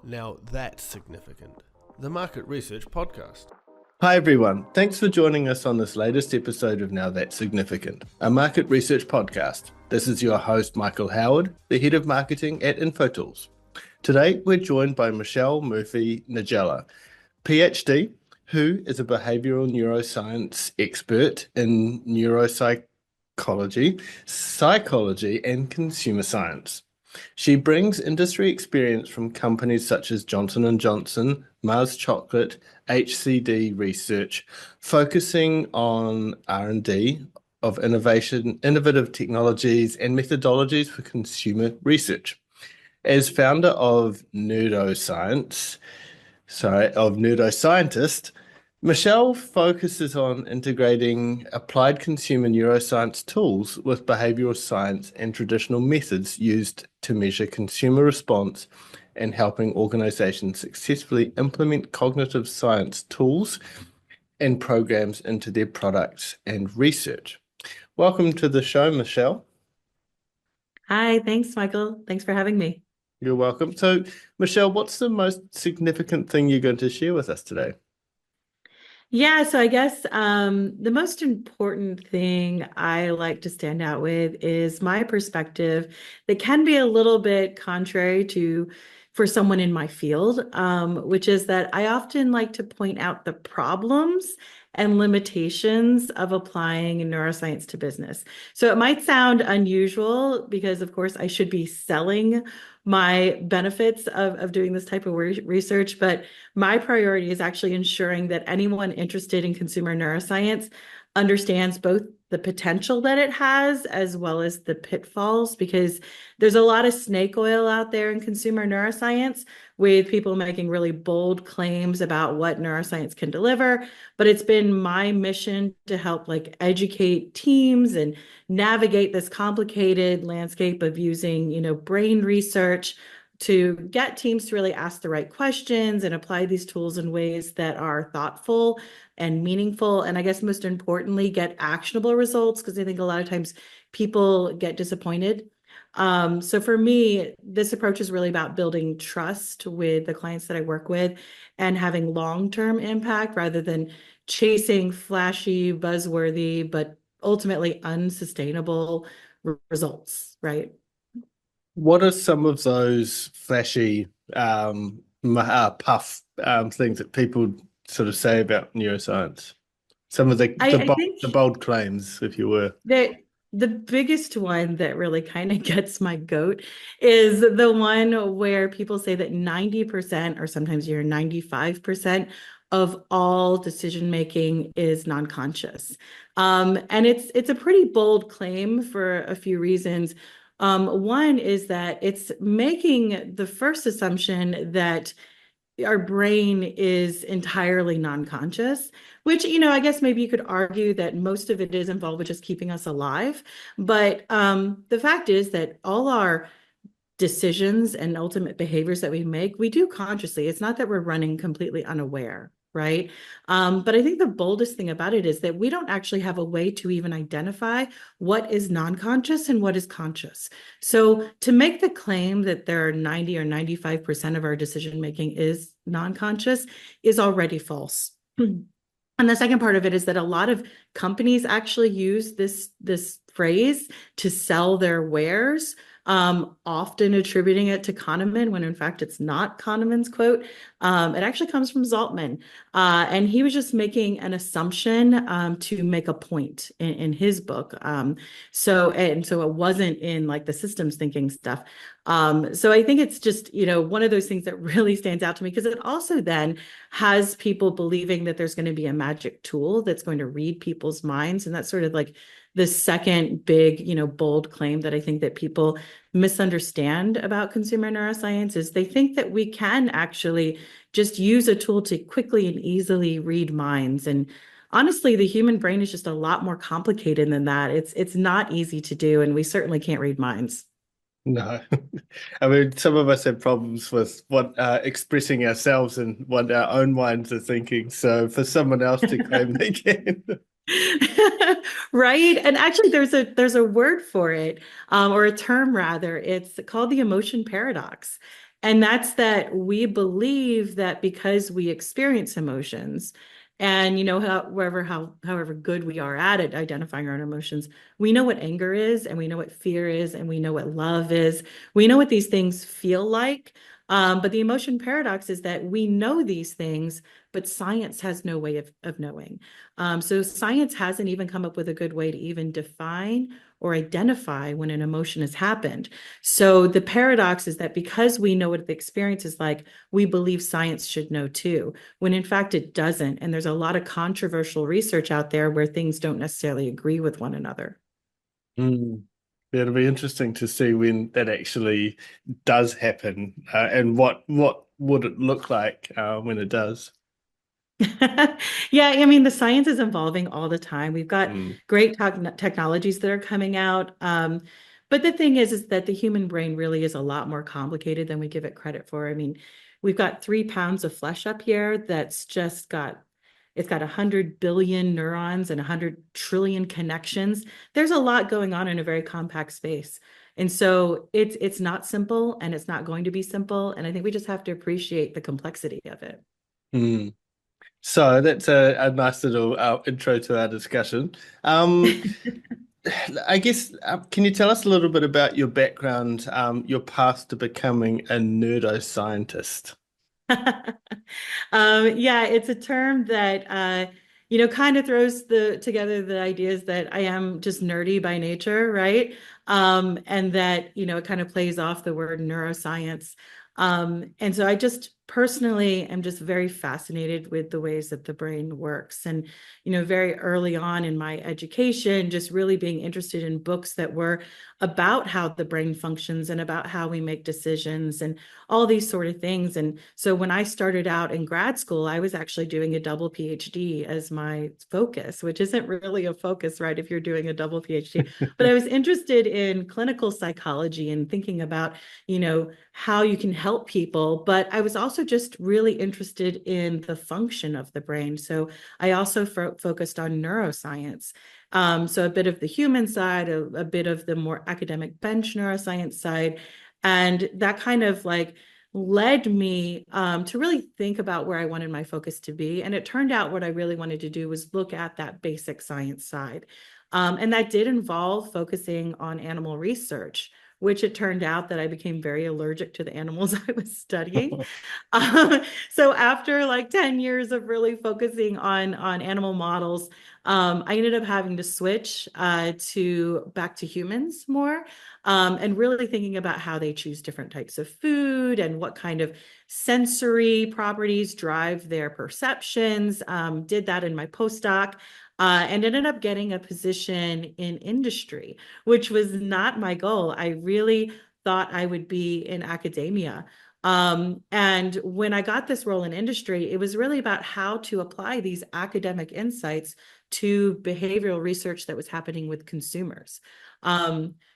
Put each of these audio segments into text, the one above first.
Now that's significant. The Market Research Podcast. Hi everyone, thanks for joining us on this latest episode of Now That's Significant, a market research podcast. This is your host Michael Howard, the Head of Marketing at InfoTools. Today we're joined by Michelle Murphy Niedziela, PhD, who is a behavioral neuroscience expert in neuropsychology, psychology and consumer science. She brings industry experience from companies such as Johnson & Johnson, Mars Chocolate, HCD Research, focusing on R&D of innovative technologies and methodologies for consumer research. As founder of Neuroscientist, Michelle focuses on integrating applied consumer neuroscience tools with behavioral science and traditional methods used to measure consumer response and helping organizations successfully implement cognitive science tools and programs into their products and research. Welcome to the show, Michelle. Hi, thanks, Michael. Thanks for having me. You're welcome. So, Michelle, what's the most significant thing you're going to share with us today? Yeah, so I guess the most important thing I like to stand out with is my perspective that can be a little bit contrary to for someone in my field, which is that I often like to point out the problems and limitations of applying neuroscience to business. So it might sound unusual because, of course, I should be selling my benefits of doing this type of research, but my priority is actually ensuring that anyone interested in consumer neuroscience understands both the potential that it has as well as the pitfalls, because there's a lot of snake oil out there in consumer neuroscience with people making really bold claims about what neuroscience can deliver. But it's been my mission to help educate teams and navigate this complicated landscape of using, brain research to get teams to really ask the right questions and apply these tools in ways that are thoughtful and meaningful. And I guess most importantly, get actionable results, because I think a lot of times people get disappointed. So for me, this approach is really about building trust with the clients that I work with and having long-term impact rather than chasing flashy, buzzworthy, but ultimately unsustainable results, right? What are some of those flashy puff things that people sort of say about neuroscience? Some of the I think the bold claims, if you were. the biggest one that really kind of gets my goat is the one where people say that 90% or sometimes you're 95% of all decision making is non-conscious. And it's a pretty bold claim for a few reasons. One is that it's making the first assumption that our brain is entirely non-conscious, which, I guess maybe you could argue that most of it is involved with just keeping us alive. But the fact is that all our decisions and ultimate behaviors that we make, we do consciously. It's not that we're running completely unaware, right? But I think the boldest thing about it is that we don't actually have a way to even identify what is non-conscious and what is conscious. So to make the claim that there are 90 or 95% of our decision making is non-conscious is already false. And the second part of it is that a lot of companies actually use this phrase to sell their wares, often attributing it to Kahneman when in fact it's not Kahneman's quote. It actually comes from Zaltman. And he was just making an assumption to make a point in his book. So it wasn't in the systems thinking stuff. So I think it's just, one of those things that really stands out to me, because it also then has people believing that there's going to be a magic tool that's going to read people's minds. And that's sort of the second big, bold claim that I think that people misunderstand about consumer neuroscience is they think that we can actually just use a tool to quickly and easily read minds. And honestly, the human brain is just a lot more complicated than that. It's not easy to do, and we certainly can't read minds. No, I mean, some of us have problems with what expressing ourselves and what our own minds are thinking. So for someone else to claim they can. Right. And actually there's a word for it, or a term rather. It's called the emotion paradox. And that's that we believe that because we experience emotions and however good we are at it, identifying our own emotions, we know what anger is, and we know what fear is, and we know what love is. We know what these things feel like. But the emotion paradox is that we know these things, but science has no way of knowing. So science hasn't even come up with a good way to even define or identify when an emotion has happened. So the paradox is that because we know what the experience is like, we believe science should know too, when in fact it doesn't. And there's a lot of controversial research out there where things don't necessarily agree with one another. Mm. Yeah, it'll be interesting to see when that actually does happen, and what would it look like when it does. Yeah, I mean, the science is evolving all the time. We've got Mm. great technologies that are coming out. But the thing is that the human brain really is a lot more complicated than we give it credit for. I mean, we've got 3 pounds of flesh up here that's just it's got 100 billion neurons and 100 trillion connections. There's a lot going on in a very compact space. And so it's not simple, and it's not going to be simple. And I think we just have to appreciate the complexity of it. Mm. So that's a nice little intro to our discussion. I guess, can you tell us a little bit about your background, your path to becoming a neuroscientist? Yeah, it's a term that kind of throws together the ideas that I am just nerdy by nature, right? And that, it kind of plays off the word neuroscience. And so I just personally am just very fascinated with the ways that the brain works. And, very early on in my education, just really being interested in books that were about how the brain functions and about how we make decisions and all these sort of things. And so when I started out in grad school, I was actually doing a double PhD as my focus, which isn't really a focus, right, if you're doing a double PhD. But I was interested in clinical psychology and thinking about, how you can help people. But I was also just really interested in the function of the brain. So I also focused on neuroscience. So a bit of the human side, a bit of the more academic bench neuroscience side. And that kind of like led me to really think about where I wanted my focus to be. And it turned out what I really wanted to do was look at that basic science side. And that did involve focusing on animal research, which it turned out that I became very allergic to the animals I was studying. Um, so after like 10 years of really focusing on animal models, I ended up having to switch to back to humans more, and really thinking about how they choose different types of food and what kind of sensory properties drive their perceptions. Did that in my postdoc. And ended up getting a position in industry, which was not my goal. I really thought I would be in academia. And when I got this role in industry, it was really about how to apply these academic insights to behavioral research that was happening with consumers.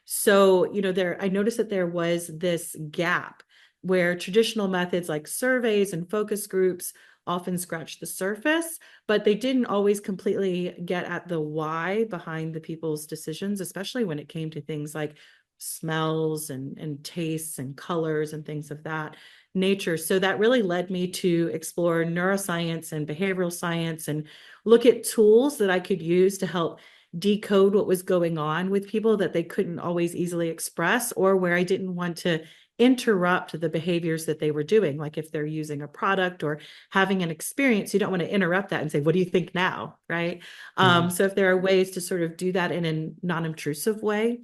So, I noticed that there was this gap where traditional methods like surveys and focus groups often scratched the surface, but they didn't always completely get at the why behind the people's decisions, especially when it came to things like smells and tastes and colors and things of that nature. So that really led me to explore neuroscience and behavioral science and look at tools that I could use to help decode what was going on with people that they couldn't always easily express, or where I didn't want to interrupt the behaviors that they were doing. Like if they're using a product or having an experience, you don't want to interrupt that and say, what do you think now? Right. Mm. So if there are ways to sort of do that in a non-intrusive way,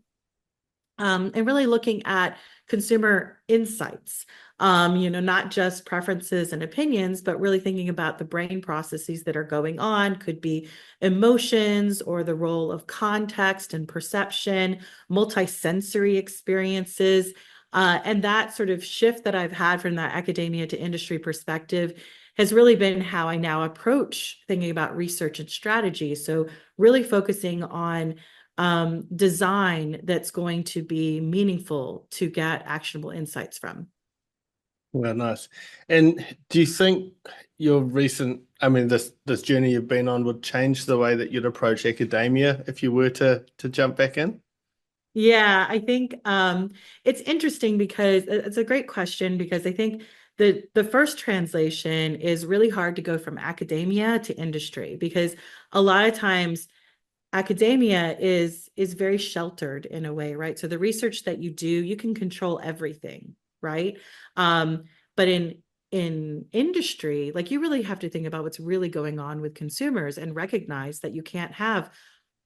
and really looking at consumer insights, not just preferences and opinions, but really thinking about the brain processes that are going on, could be emotions or the role of context and perception, multisensory experiences. And that sort of shift that I've had from that academia to industry perspective has really been how I now approach thinking about research and strategy. So really focusing on design that's going to be meaningful to get actionable insights from. Well, nice. And do you think your this journey you've been on would change the way that you'd approach academia if you were to jump back in? Yeah, I think it's interesting because it's a great question because I think the first translation is really hard to go from academia to industry because a lot of times academia is very sheltered in a way, right? So the research that you do, you can control everything, right? But in industry, like you really have to think about what's really going on with consumers and recognize that you can't have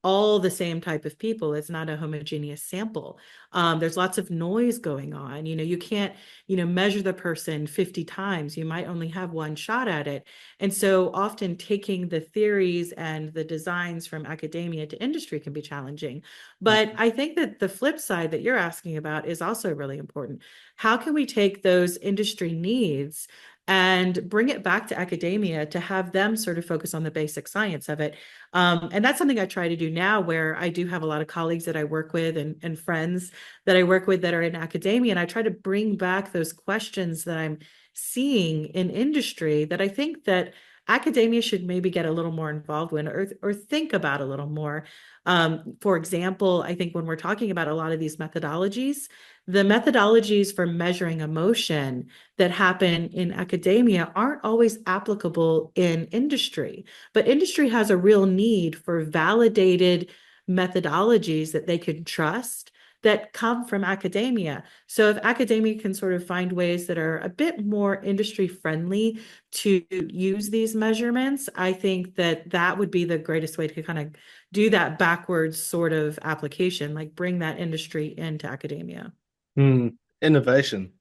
all the same type of people. It's not a homogeneous sample. There's lots of noise going on. You can't, measure the person 50 times. You might only have one shot at it. And so often taking the theories and the designs from academia to industry can be challenging. But I think that the flip side that you're asking about is also really important. How can we take those industry needs and bring it back to academia to have them sort of focus on the basic science of it? And that's something I try to do now, where I do have a lot of colleagues that I work with and friends that I work with that are in academia. And I try to bring back those questions that I'm seeing in industry that I think that academia should maybe get a little more involved in or think about a little more. For example, I think when we're talking about a lot of these methodologies, the methodologies for measuring emotion that happen in academia aren't always applicable in industry. But industry has a real need for validated methodologies that they can trust that come from academia. So if academia can sort of find ways that are a bit more industry friendly to use these measurements, I think that that would be the greatest way to kind of do that backwards sort of application, like bring that industry into academia. Innovation.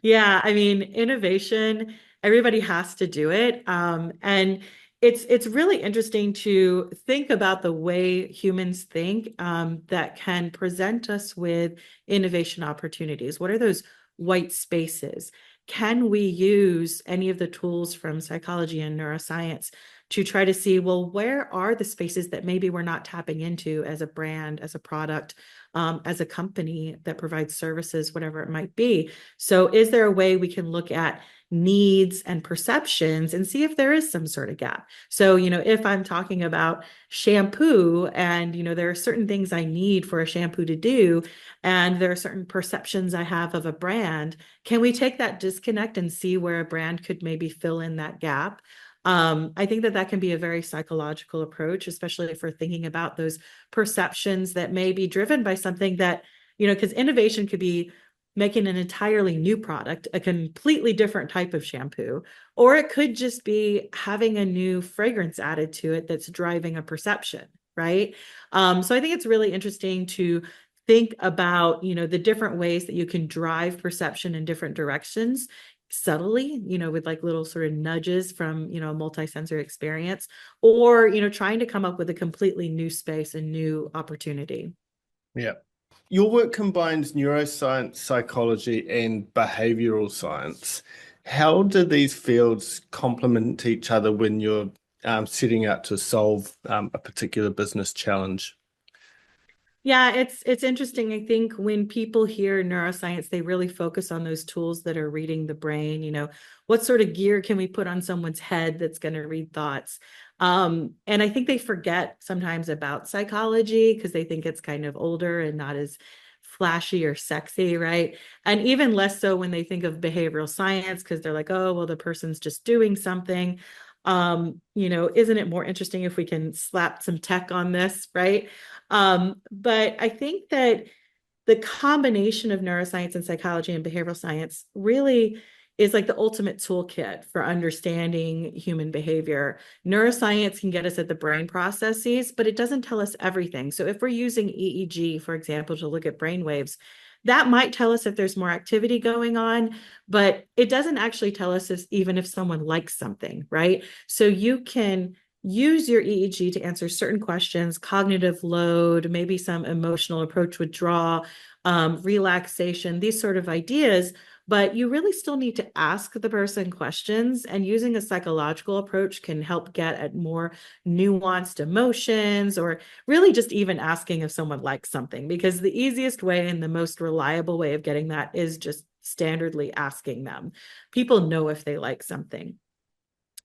Yeah, I mean, innovation, everybody has to do it. And it's really interesting to think about the way humans think that can present us with innovation opportunities. What are those white spaces? Can we use any of the tools from psychology and neuroscience to try to see, well, where are the spaces that maybe we're not tapping into as a brand, as a product, as a company that provides services, whatever it might be? So is there a way we can look at needs and perceptions and see if there is some sort of gap? So, if I'm talking about shampoo and, there are certain things I need for a shampoo to do, and there are certain perceptions I have of a brand, can we take that disconnect and see where a brand could maybe fill in that gap? I think that can be a very psychological approach, especially if we're thinking about those perceptions that may be driven by something that, because innovation could be making an entirely new product, a completely different type of shampoo, or it could just be having a new fragrance added to it that's driving a perception, right? So I think it's really interesting to think about, the different ways that you can drive perception in different directions subtly, with like little sort of nudges from, a multi-sensory experience, or, trying to come up with a completely new space and new opportunity. Yeah. Your work combines neuroscience, psychology, and behavioral science. How do these fields complement each other when you're setting out to solve a particular business challenge? Yeah, it's interesting. I think when people hear neuroscience, they really focus on those tools that are reading the brain. What sort of gear can we put on someone's head that's going to read thoughts? And I think they forget sometimes about psychology because they think it's kind of older and not as flashy or sexy, right? And even less so when they think of behavioral science because they're like, oh, well, the person's just doing something. Isn't it more interesting if we can slap some tech on this, right? But I think that the combination of neuroscience and psychology and behavioral science really is like the ultimate toolkit for understanding human behavior. Neuroscience can get us at the brain processes, but it doesn't tell us everything. So if we're using EEG, for example, to look at brain waves, that might tell us if there's more activity going on, but it doesn't actually tell us even if someone likes something, right? So you can use your EEG to answer certain questions, cognitive load, maybe some emotional approach withdrawal, relaxation, these sort of ideas. But you really still need to ask the person questions, and using a psychological approach can help get at more nuanced emotions, or really just even asking if someone likes something, because the easiest way and the most reliable way of getting that is just standardly asking them. People know if they like something.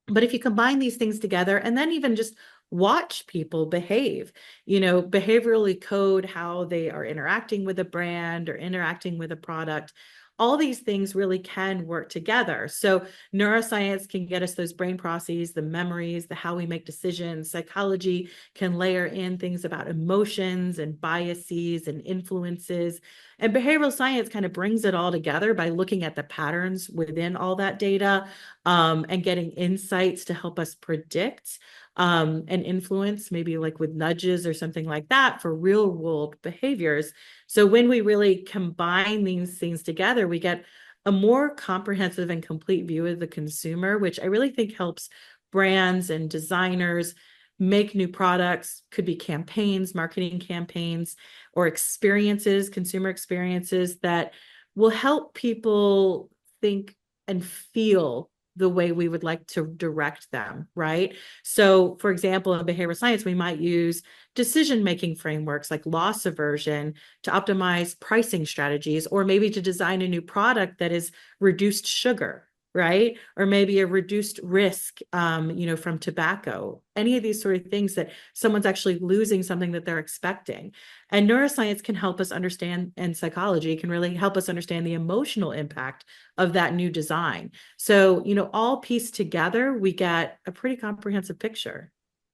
But if you combine these things together and then even just watch people behave, behaviorally code how they are interacting with a brand or interacting with a product. All these things really can work together. So neuroscience can get us those brain processes, the memories, the how we make decisions. Psychology can layer in things about emotions and biases and influences. And behavioral science kind of brings it all together by looking at the patterns within all that data, and getting insights to help us predict and influence, maybe like with nudges or something like that for real world behaviors. So when we really combine these things together, we get a more comprehensive and complete view of the consumer, which I really think helps brands and designers make new products. Could be campaigns, marketing campaigns, or experiences, consumer experiences that will help people think and feel the way we would like to direct them, right? So, for example, in behavioral science, we might use decision-making frameworks like loss aversion to optimize pricing strategies, or maybe to design a new product that is reduced sugar, right? Or maybe a reduced risk, from tobacco, any of these sort of things that someone's actually losing something that they're expecting. And neuroscience can help us understand, and psychology can really help us understand the emotional impact of that new design. So, all pieced together, we get a pretty comprehensive picture.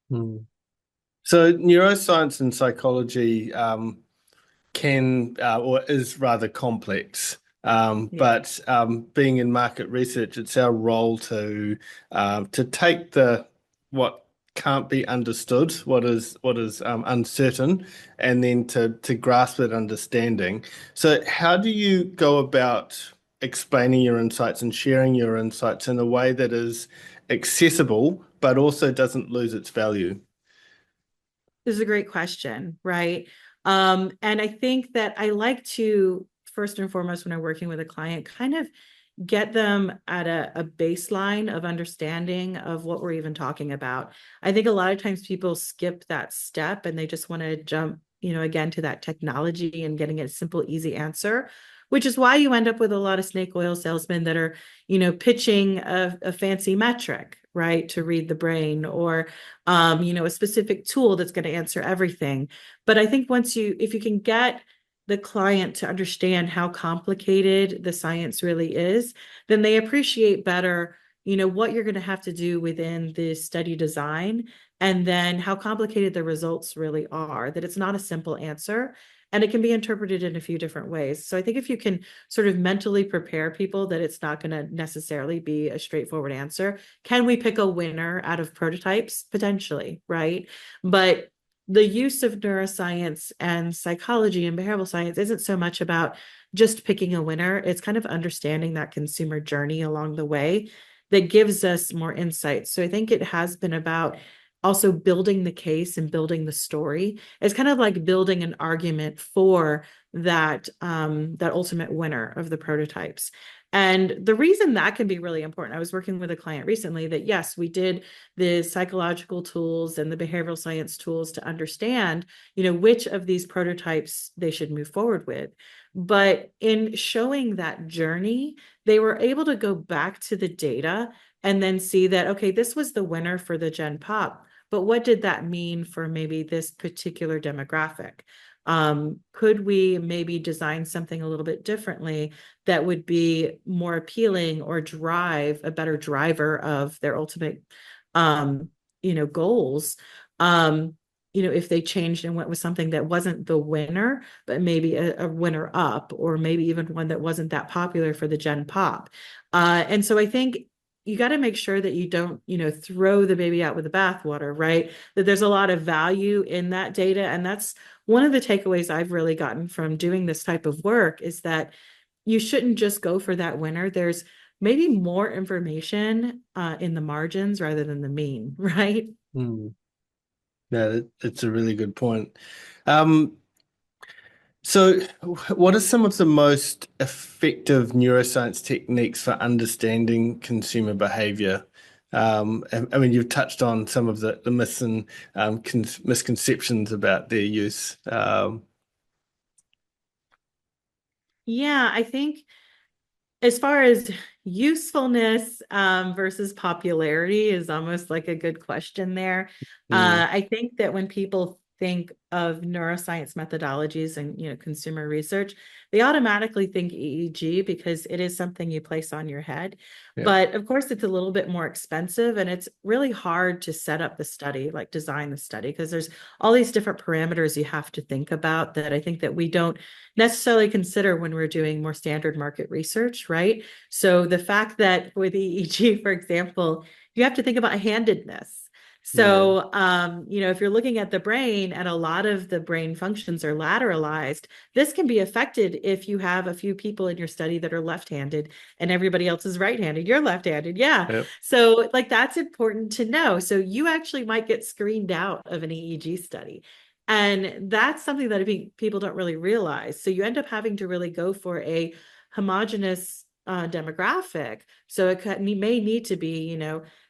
Hmm. So neuroscience and psychology can or is rather complex. Yeah. But being in market research, it's our role to take the what can't be understood, what is uncertain, and then to grasp that understanding. So, how do you go about explaining your insights and sharing your insights in a way that is accessible but also doesn't lose its value? This is a great question, right? And I think that I like to, first and foremost, when I'm working with a client, kind of get them at a baseline of understanding of what we're even talking about. I think a lot of times people skip that step and they just want to jump, again, to that technology and getting a simple, easy answer, which is why you end up with a lot of snake oil salesmen that are, pitching a fancy metric, right, to read the brain, or, a specific tool that's going to answer everything. But I think if you can get the client to understand how complicated the science really is, then they appreciate better, what you're going to have to do within the study design, and then how complicated the results really are, that it's not a simple answer. And it can be interpreted in a few different ways. So I think if you can sort of mentally prepare people that it's not going to necessarily be a straightforward answer. Can we pick a winner out of prototypes? Potentially, right? But the use of neuroscience and psychology and behavioral science isn't so much about just picking a winner. It's kind of understanding that consumer journey along the way that gives us more insights. So I think it has been about also building the case and building the story. It's kind of like building an argument for that ultimate winner of the prototypes. And the reason that can be really important, I was working with a client recently that, yes, we did the psychological tools and the behavioral science tools to understand, which of these prototypes they should move forward with. But in showing that journey, they were able to go back to the data and then see that, okay, this was the winner for the Gen Pop, but what did that mean for maybe this particular demographic? Could we maybe design something a little bit differently that would be more appealing or drive a better driver of their ultimate, goals? If they changed and went with something that wasn't the winner, but maybe a winner up, or maybe even one that wasn't that popular for the Gen Pop. And so I think you got to make sure that you don't, throw the baby out with the bathwater, right? That there's a lot of value in that data. And that's one of the takeaways I've really gotten from doing this type of work, is that you shouldn't just go for that winner. There's maybe more information in the margins rather than the mean, right? Hmm. Yeah, it's a really good point. Um, So, what are some of the most effective neuroscience techniques for understanding consumer behavior? I mean, you've touched on some of the myths and misconceptions about their use. Yeah, I think As far as usefulness versus popularity is almost like a good question there. Mm, I think that when people think of neuroscience methodologies and consumer research, they automatically think EEG because it is something you place on your head. yeah, But of course, it's a little bit more expensive and it's really hard to set up the study, like design the study, because there's all these different parameters you have to think about that I think that we don't necessarily consider when we're doing more standard market research, right? So the fact that with EEG, for example, you have to think about handedness. yeah, So, if you're looking at the brain and a lot of the brain functions are lateralized, this can be affected if you have a few people in your study that are left-handed and everybody else is right-handed. You're left-handed. Yeah. yeah. So like that's important to know. So you actually might get screened out of an EEG study. And that's something that I think people don't really realize. So you end up having to really go for a homogenous demographic. So may need to be,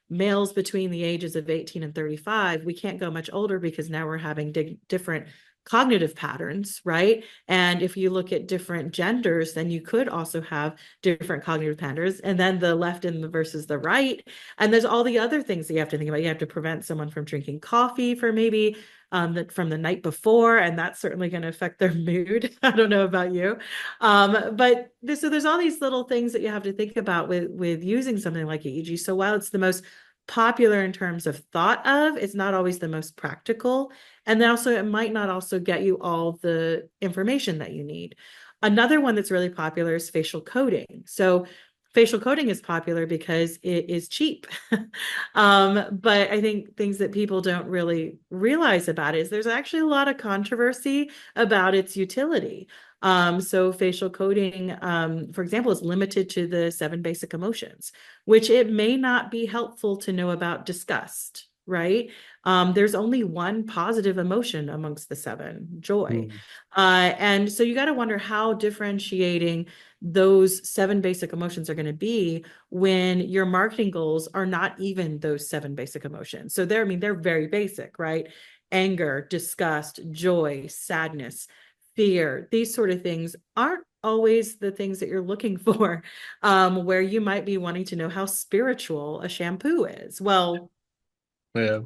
males between the ages of 18 and 35. We can't go much older because now we're having different cognitive patterns, right? And if you look at different genders, then you could also have different cognitive patterns. And then the left and the versus the right. And there's all the other things that you have to think about. You have to prevent someone from drinking coffee for maybe from the night before, and that's certainly going to affect their mood. I don't know about you, so there's all these little things that you have to think about with using something like EEG. So while it's the most popular in terms of thought of, it's not always the most practical, and then also it might not also get you all the information that you need. Another one that's really popular is facial coding. So facial coding is popular because it is cheap. But I think things that people don't really realize about it is there's actually a lot of controversy about its utility. So facial coding, for example, is limited to the 7 basic emotions, which it may not be helpful to know about disgust, right? There's only one positive emotion amongst the 7, joy. Mm, And so you got to wonder how differentiating those 7 basic emotions are going to be when your marketing goals are not even those 7 basic emotions. So they're very basic, right? Anger, disgust, joy, sadness, fear, these sort of things aren't always the things that you're looking for, where you might be wanting to know how spiritual a shampoo is. Well, yeah.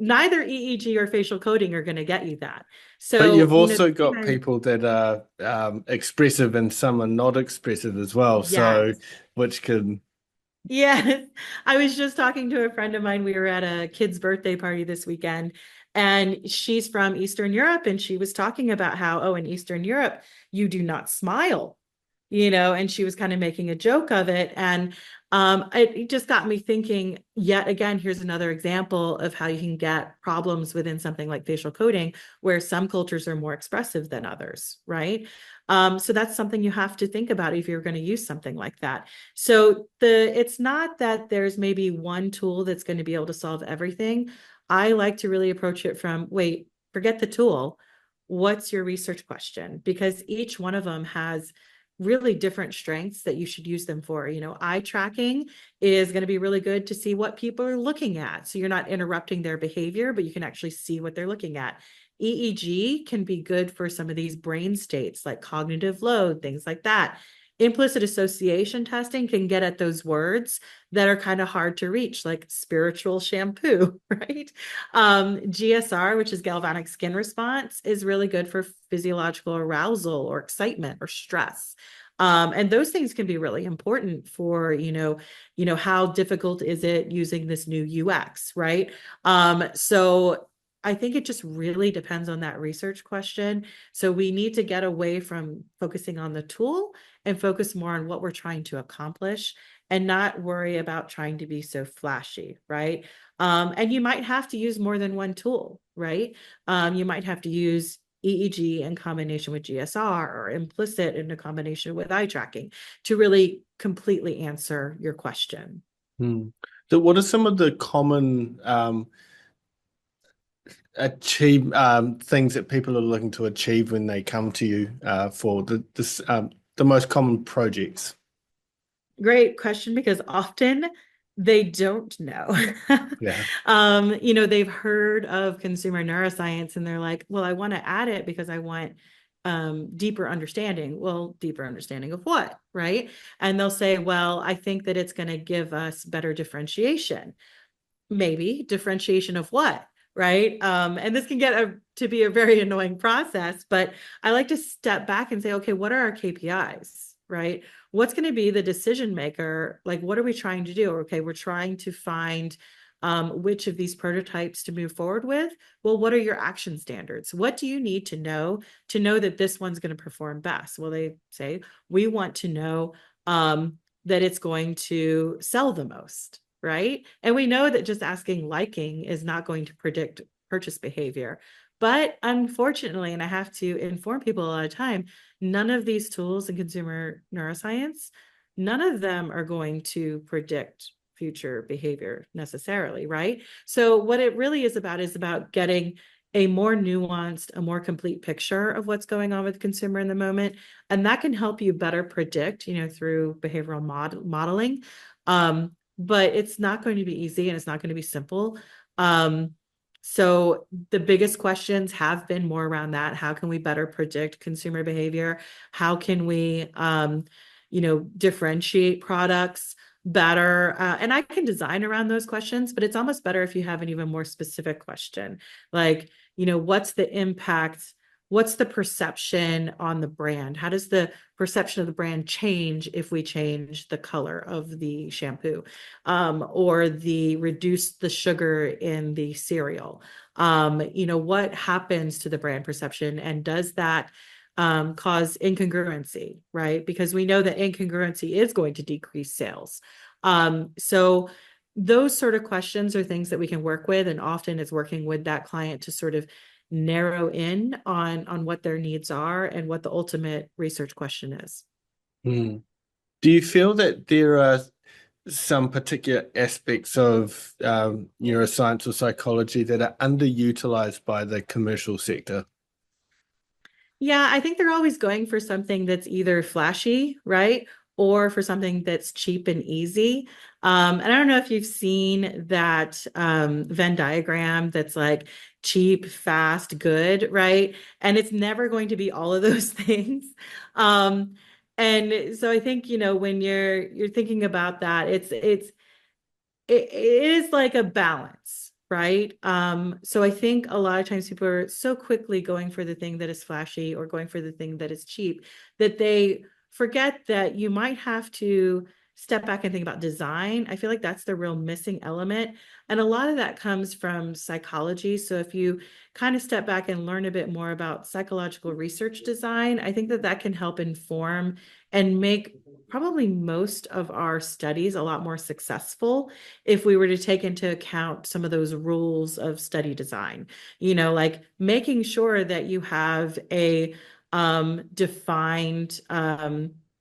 neither EEG or facial coding are going to get you that. But you've So, also got people that are expressive and some are not expressive as well. So, yes. which can, Yes. I was just talking to a friend of mine. We were at a kid's birthday party this weekend, and she's from Eastern Europe. And she was talking about how, oh, in Eastern Europe, you do not smile, and she was kind of making a joke of it. And it just got me thinking, yet again, here's another example of how you can get problems within something like facial coding, where some cultures are more expressive than others, right? So that's something you have to think about if you're going to use something like that. So it's not that there's maybe one tool that's going to be able to solve everything. I like to really approach it from, wait, forget the tool. What's your research question? Because each one of them has really different strengths that you should use them for. Eye tracking is going to be really good to see what people are looking at. So you're not interrupting their behavior, but you can actually see what they're looking at. EEG can be good for some of these brain states like cognitive load, things like that. Implicit association testing can get at those words that are kind of hard to reach, like spiritual shampoo, right? GSR, which is galvanic skin response, is really good for physiological arousal or excitement or stress. And those things can be really important for, how difficult is it using this new UX, right? So I think it just really depends on that research question. So we need to get away from focusing on the tool and focus more on what we're trying to accomplish and not worry about trying to be so flashy, right? And you might have to use more than one tool, right? You might have to use EEG in combination with GSR or implicit in a combination with eye tracking to really completely answer your question. So what are some of the common achieve things that people are looking to achieve when they come to you for the most common projects? Great question, because often they don't know. Yeah. They've heard of consumer neuroscience and they're like, well, I want to add it because I want deeper understanding. Well, deeper understanding of what, right? And they'll say, well, I think that it's going to give us better differentiation. Maybe differentiation of what, right? And this can get to be a very annoying process, but I like to step back and say, okay, what are our KPIs, right? What's going to be the decision maker? Like, what are we trying to do? Okay, we're trying to find which of these prototypes to move forward with. Well, what are your action standards? What do you need to know that this one's going to perform best? Well, they say, we want to know that it's going to sell the most, right? And we know that just asking liking is not going to predict purchase behavior. But unfortunately, and I have to inform people a lot of time, none of these tools in consumer neuroscience, none of them are going to predict future behavior necessarily, right? So what it really is about getting a more nuanced, a more complete picture of what's going on with the consumer in the moment. And that can help you better predict, through behavioral modeling. But it's not going to be easy and it's not going to be simple. So the biggest questions have been more around that. How can we better predict consumer behavior? How can we, differentiate products better? And I can design around those questions, but it's almost better if you have an even more specific question. Like, what's the impact? What's the perception on the brand? How does the perception of the brand change if we change the color of the shampoo, or reduce the sugar in the cereal? What happens to the brand perception, and does that cause incongruency, right? Because we know that incongruency is going to decrease sales. So those sort of questions are things that we can work with, and often it's working with that client to sort of narrow in on what their needs are and what the ultimate research question is. Do you feel that there are some particular aspects of neuroscience or psychology that are underutilized by the commercial sector? Yeah, I think they're always going for something that's either flashy, right? Or for something that's cheap and easy. And I don't know if you've seen that Venn diagram that's like cheap, fast, good, right? And it's never going to be all of those things. And so I think, when you're thinking about that, it is like a balance, right? So I think a lot of times people are so quickly going for the thing that is flashy or going for the thing that is cheap that they forget that you might have to step back and think about design. I feel like that's the real missing element. And a lot of that comes from psychology. So if you kind of step back and learn a bit more about psychological research design, I think that can help inform and make probably most of our studies a lot more successful if we were to take into account some of those rules of study design, like making sure that you have a defined,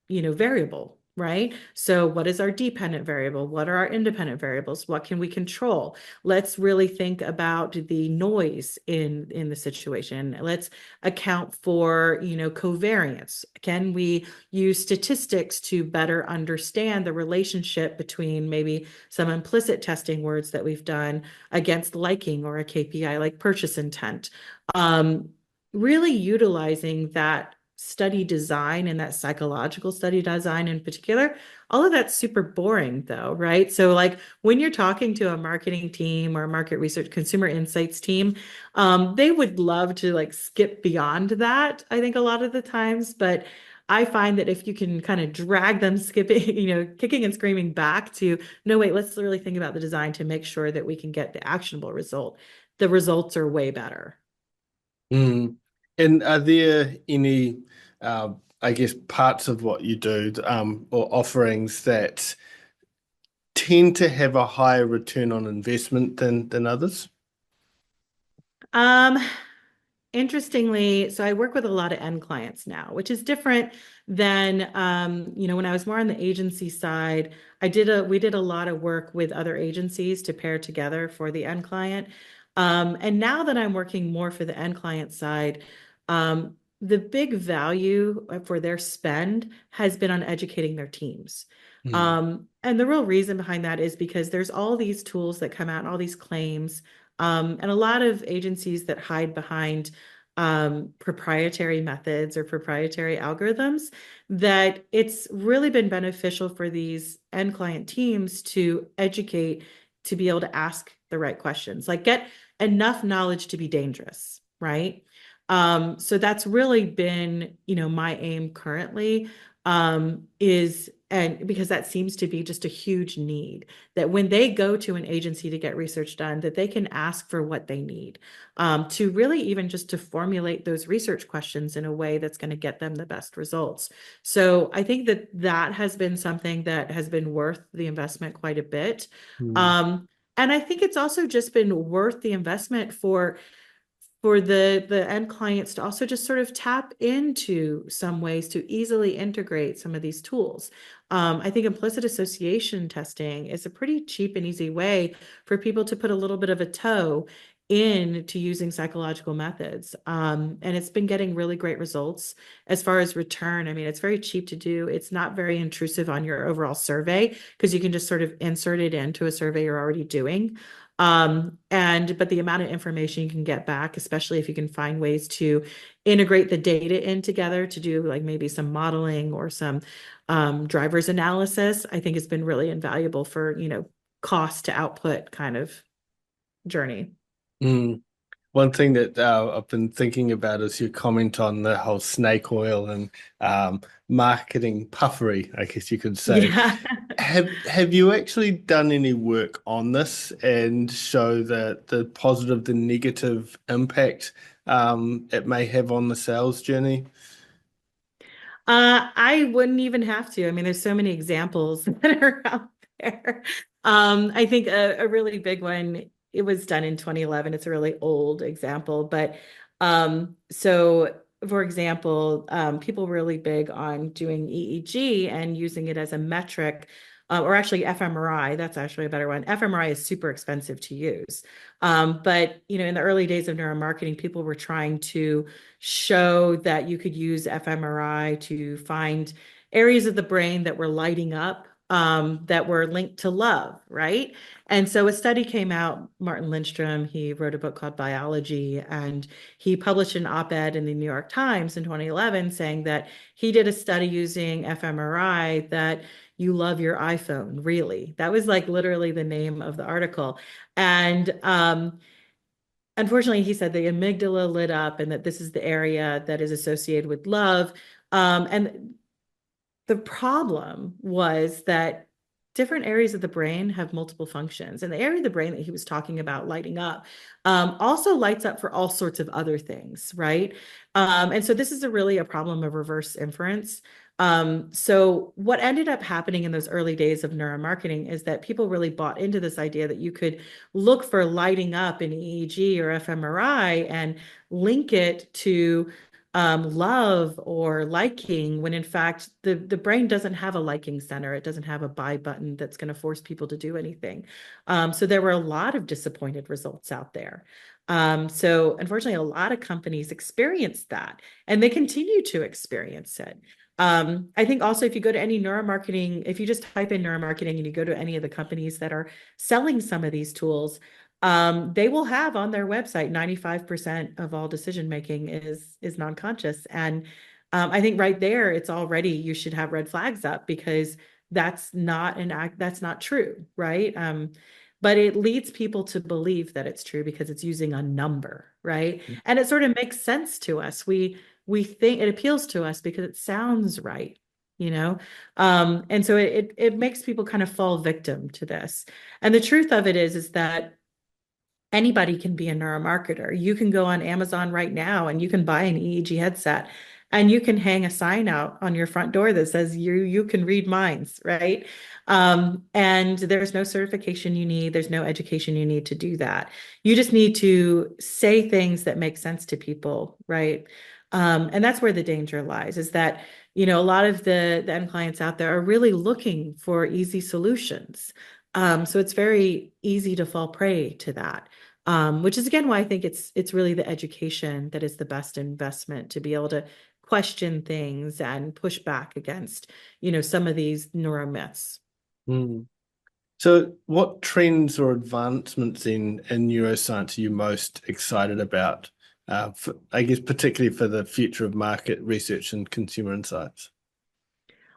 variable, right? So what is our dependent variable? What are our independent variables? What can we control? Let's really think about the noise in the situation. Let's account for, covariance. Can we use statistics to better understand the relationship between maybe some implicit testing words that we've done against liking or a KPI like purchase intent? Really utilizing that study design and that psychological study design in particular, all of that's super boring though, right? So like when you're talking to a marketing team or a market research consumer insights team, they would love to like skip beyond that, I think a lot of the times, but I find that if you can kind of drag them skipping, kicking and screaming back to, no, wait, let's really think about the design to make sure that we can get the actionable result, the results are way better. Mm. And are there any, I guess, parts of what you do or offerings that tend to have a higher return on investment than others? Um, Interestingly, so I work with a lot of end clients now, which is different than when I was more on the agency side. We did a lot of work with other agencies to pair together for the end client. And now that I'm working more for the end client side, the big value for their spend has been on educating their teams. Mm. And the real reason behind that is because there's all these tools that come out and all these claims, and a lot of agencies that hide behind proprietary methods or proprietary algorithms, that it's really been beneficial for these end client teams to educate, to be able to ask the right questions, like get enough knowledge to be dangerous, right? So that's really been, my aim currently, and because that seems to be just a huge need, that when they go to an agency to get research done, that they can ask for what they need, to really even just to formulate those research questions in a way that's going to get them the best results. So I think that that has been something that has been worth the investment quite a bit. And I think it's also just been worth the investment for the end clients to also just sort of tap into some ways to easily integrate some of these tools. I think implicit association testing is a pretty cheap and easy way for people to put a little bit of a toe into using psychological methods. And it's been getting really great results as far as return. I mean, it's very cheap to do. It's not very intrusive on your overall survey because you can just sort of insert it into a survey you're already doing. But the amount of information you can get back, especially if you can find ways to integrate the data in together to do like maybe some modeling or some driver's analysis, I think has been really invaluable for, cost to output kind of journey. One thing that I've been thinking about is your comment on the whole snake oil and marketing puffery, I guess you could say. Yeah. Have you actually done any work on this and show the positive, the negative impact it may have on the sales journey? I wouldn't even have to. I mean, there's so many examples that are out there. I think a really big one, it was done in 2011. It's a really old example, but so for example, people were really big on doing EEG and using it as a metric, or actually fMRI. That's actually a better one. fMRI is super expensive to use. But in the early days of neuromarketing, people were trying to show that you could use fMRI to find areas of the brain that were lighting up, that were linked to love, right? And so a study came out, Martin Lindstrom, he wrote a book called Biology, and he published an op-ed in the New York Times in 2011 saying that he did a study using fMRI that you love your iPhone, really. That was like literally the name of the article. And unfortunately, he said the amygdala lit up and that this is the area that is associated with love. And the problem was that different areas of the brain have multiple functions. And the area of the brain that he was talking about lighting up also lights up for all sorts of other things, right? And so this is really a problem of reverse inference. So what ended up happening in those early days of neuromarketing is that people really bought into this idea that you could look for lighting up in EEG or fMRI and link it to love or liking, when in fact the brain doesn't have a liking center. It doesn't have a buy button that's going to force people to do anything. So there were a lot of disappointed results out there. So unfortunately, a lot of companies experienced that and they continue to experience it. I think also if you go to any neuromarketing, if you just type in neuromarketing and you go to any of the companies that are selling some of these tools, they will have on their website 95% of all decision making is non-conscious. And I think right there, it's already, you should have red flags up because that's not that's not true, right? But it leads people to believe that it's true because it's using a number, right? And it sort of makes sense to us. We think it appeals to us because it sounds right, and so it makes people kind of fall victim to this. And the truth of it is that anybody can be a neuromarketer. You can go on Amazon right now and you can buy an EEG headset and you can hang a sign out on your front door that says you can read minds, right? And there's no certification you need. There's no education you need to do that. You just need to say things that make sense to people, right? And that's where the danger lies, is that, a lot of the end clients out there are really looking for easy solutions. So it's very easy to fall prey to that, which is again why I think it's really the education that is the best investment, to be able to question things and push back against, some of these neuro-myths. So what trends or advancements in neuroscience are you most excited about I guess particularly for the future of market research and consumer insights?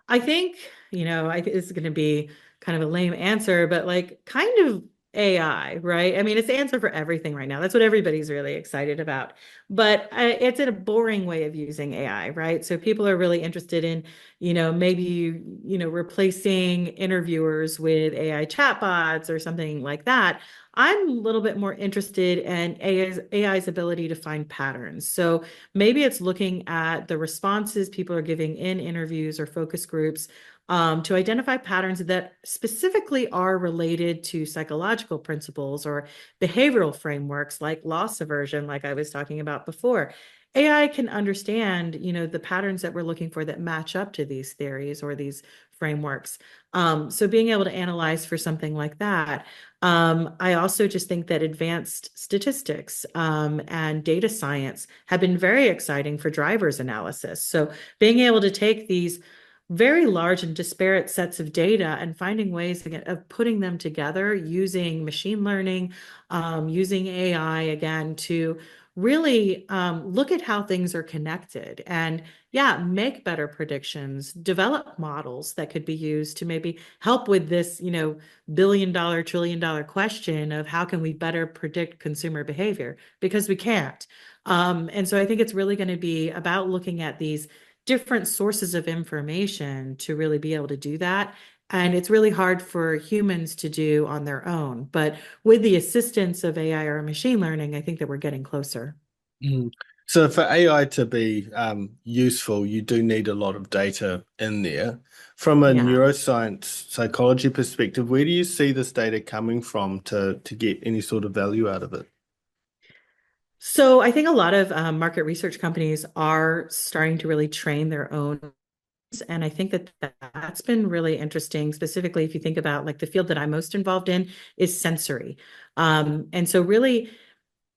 I think, this is going to be kind of a lame answer, but like kind of AI, right? I mean, it's the answer for everything right now. That's what everybody's really excited about. But it's in a boring way of using AI, right? So people are really interested in, maybe, replacing interviewers with AI chatbots or something like that. I'm a little bit more interested in AI's ability to find patterns. So maybe it's looking at the responses people are giving in interviews or focus groups to identify patterns that specifically are related to psychological principles or behavioral frameworks like loss aversion, like I was talking about before. AI can understand, the patterns that we're looking for that match up to these theories or these frameworks. So being able to analyze for something like that. I also just think that advanced statistics and data science have been very exciting for drivers analysis. So being able to take these very large and disparate sets of data and finding ways again, of putting them together using machine learning, using AI again to really look at how things are connected and yeah, make better predictions, develop models that could be used to maybe help with this, billion-dollar, trillion-dollar question of how can we better predict consumer behavior? Because we can't. And so I think it's really going to be about looking at these different sources of information to really be able to do that. And it's really hard for humans to do on their own. But with the assistance of AI or machine learning, I think that we're getting closer. Mm. So for AI to be useful, you do need a lot of data in there. From a Yeah. neuroscience psychology perspective, where do you see this data coming from to get any sort of value out of it? So I think a lot of market research companies are starting to really train their own. And I think that that's been really interesting, specifically if you think about like the field that I'm most involved in is sensory. And so really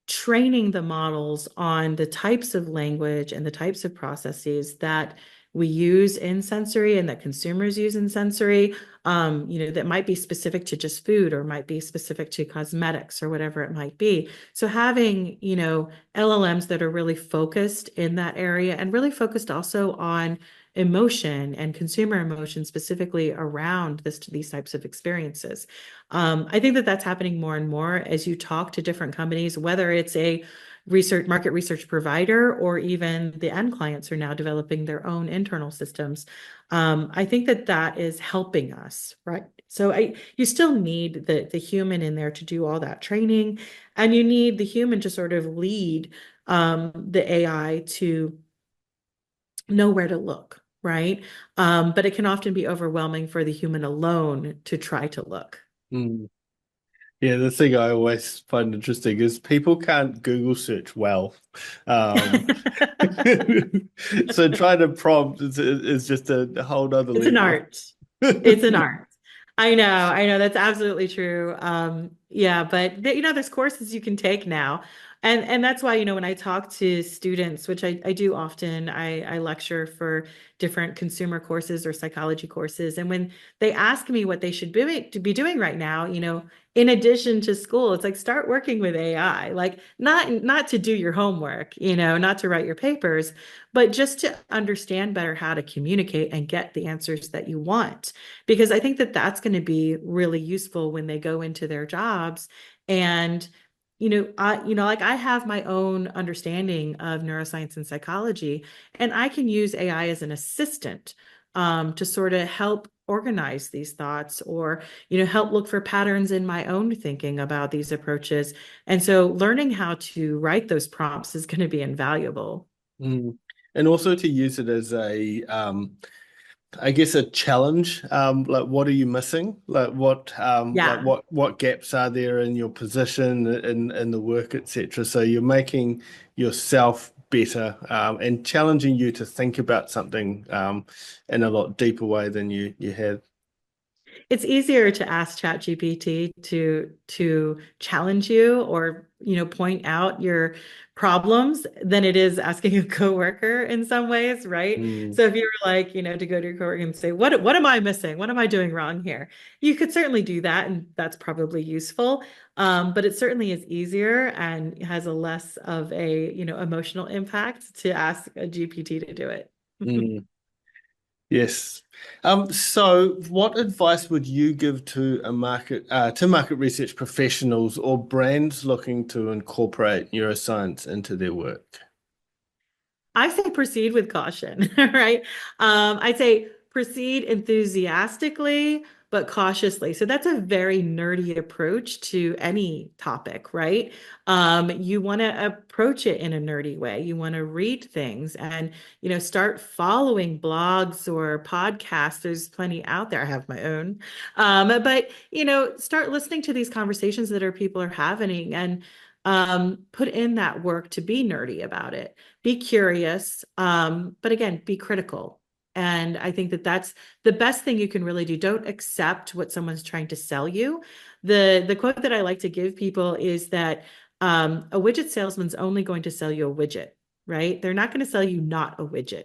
training the models on the types of language and the types of processes that we use in sensory and that consumers use in sensory, that might be specific to just food or might be specific to cosmetics or whatever it might be. So having, LLMs that are really focused in that area and really focused also on emotion and consumer emotion specifically around these types of experiences. I think that that's happening more and more as you talk to different companies, whether it's a market research provider or even the end clients are now developing their own internal systems. I think that that is helping us, right? So you still need the human in there to do all that training, and you need the human to sort of lead the AI to know where to look, right? But it can often be overwhelming for the human alone to try to look. Mm. Yeah, the thing I always find interesting is people can't Google search well. Um, so trying to prompt is just a whole other It's an level. art. It's an art. I know, that's absolutely true. Yeah, but there's courses you can take now. And that's why, when I talk to students, which I do often, I lecture for different consumer courses or psychology courses. And when they ask me what they should be doing right now, in addition to school, it's like start working with AI, like not to do your homework, not to write your papers, but just to understand better how to communicate and get the answers that you want. Because I think that that's going to be really useful when they go into their jobs. And, like I have my own understanding of neuroscience and psychology, and I can use AI as an assistant to sort of help organize these thoughts or, help look for patterns in my own thinking about these approaches. And so learning how to write those prompts is going to be invaluable. Mm. And also to use it as I guess a challenge. Like, what are you missing? Like Yeah. what gaps are there in your position in the work, etc. So you're making yourself better, and challenging you to think about something in a lot deeper way than you had. it's easier to ask ChatGPT to challenge you or, point out your problems than it is asking a coworker in some ways, right? Mm, So if you were like, to go to your coworker and say, what am I missing? What am I doing wrong here? You could certainly do that, and that's probably useful. But it certainly is easier and has a less of a, emotional impact to ask a GPT to do it. mm. Yes. So what advice would you give to market research professionals or brands looking to incorporate neuroscience into their work? I say proceed with caution, right? I'd say proceed enthusiastically, but cautiously. So that's a very nerdy approach to any topic, right? You want to approach it in a nerdy way. You want to read things and, start following blogs or podcasts. There's plenty out there. I have my own. But, start listening to these conversations that people are having and put in that work to be nerdy about it. Be curious, but again, be critical. And I think that that's the best thing you can really do. Don't accept what someone's trying to sell you. The quote that I like to give people is that a widget salesman's only going to sell you a widget, right? They're not going to sell you not a widget.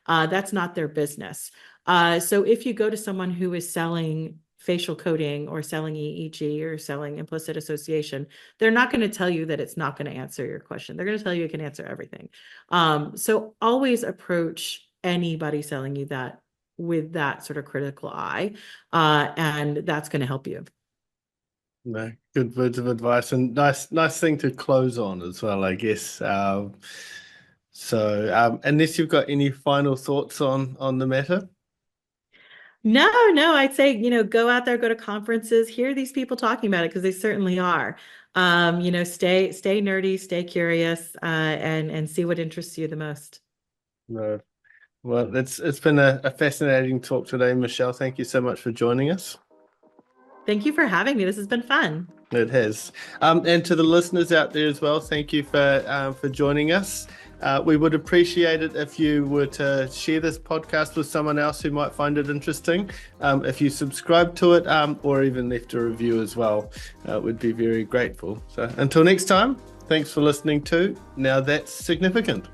That's not their business. So if you go to someone who is selling facial coding or selling EEG or selling implicit association, they're not going to tell you that it's not going to answer your question. They're going to tell you it can answer everything. So always approach anybody selling you that with that sort of critical eye, and that's going to help you. No, good words of advice and nice thing to close on as well, I guess. Unless you've got any final thoughts on the matter. No, I'd say, go out there, go to conferences, hear these people talking about it because they certainly are. Stay nerdy, stay curious, and see what interests you the most. No. Well, it's been a fascinating talk today, Michelle. Thank you so much for joining us. Thank you for having me. This has been fun. It has. And to the listeners out there as well, thank you for joining us. We would appreciate it if you were to share this podcast with someone else who might find it interesting. If you subscribe to it or even left a review as well, we'd be very grateful. So until next time, thanks for listening to Now That's Significant.